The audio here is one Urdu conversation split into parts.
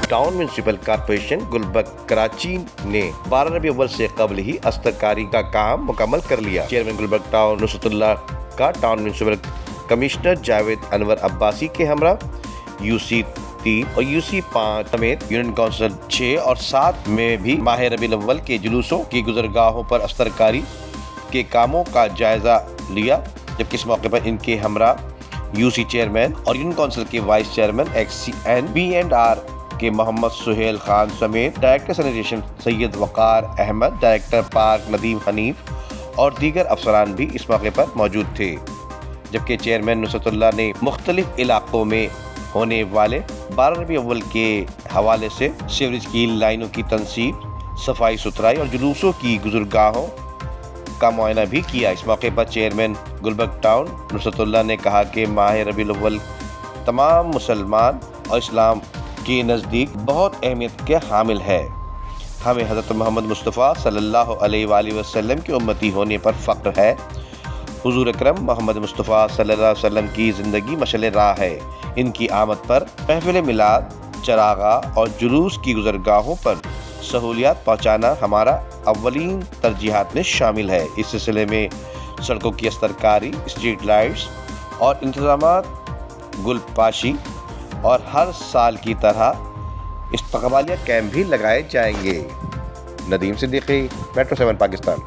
Town municipal corporation Gulberg Karachi نے 12 ربیع الاول سے قبل ہی استرکاری کا کام مکمل کر لیا۔ چیئرمین گلبرگ ٹاؤن نصرت اللہ کا ٹاؤن میونسپل کمشنر جاوید انور عباسی کے ہمراہ UC 3 اور UC 5 سمیت یونین کونسل 6 اور 7 میں بھی ماہ ربیع الاول کے جلوسوں کی گزرگاہوں پر استرکاری کے کاموں کا جائزہ لیا، جبکہ اس موقع پر ان کے ہمراہ UC چیئرمین اور یونین کونسل کے وائس چیئرمین B&R کے محمد سہیل خان سمیت ڈائریکٹر سینیٹیشن سید وقار احمد، ڈائریکٹر پارک ندیم حنیف اور دیگر افسران بھی اس موقع پر موجود تھے۔ جبکہ چیئرمین نصرت اللہ نے مختلف علاقوں میں ہونے والے 12 ربیع الاول کے حوالے سے سیوریج کی لائنوں کی تنصیب، صفائی ستھرائی اور جلوسوں کی گزرگاہوں کا معائنہ بھی کیا۔ اس موقع پر چیئرمین گلبرگ ٹاؤن نصرت اللہ نے کہا کہ ماہ ربیع الاول تمام مسلمان اور اسلام کے نزدیک بہت اہمیت کے حامل ہے۔ ہمیں حضرت محمد مصطفیٰ صلی اللہ علیہ وآلہ وسلم کے امتی ہونے پر فخر ہے۔ حضور اکرم محمد مصطفیٰ صلی اللہ علیہ وسلم کی زندگی مشعل راہ ہے۔ ان کی آمد پر محفل میلاد، چراغاں اور جلوس کی گزرگاہوں پر سہولیات پہنچانا ہمارا اولین ترجیحات میں شامل ہے۔ اس سلسلے میں سڑکوں کی استرکاری، اسٹریٹ لائٹس اور انتظامات، گل پاشی اور ہر سال کی طرح استقبالیہ کیمپ بھی لگائے جائیں گے۔ ندیم صدیقی، میٹرو 7 پاکستان۔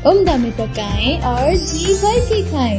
عمدہ میں پکائیں اور جی بھر کے کھائیں۔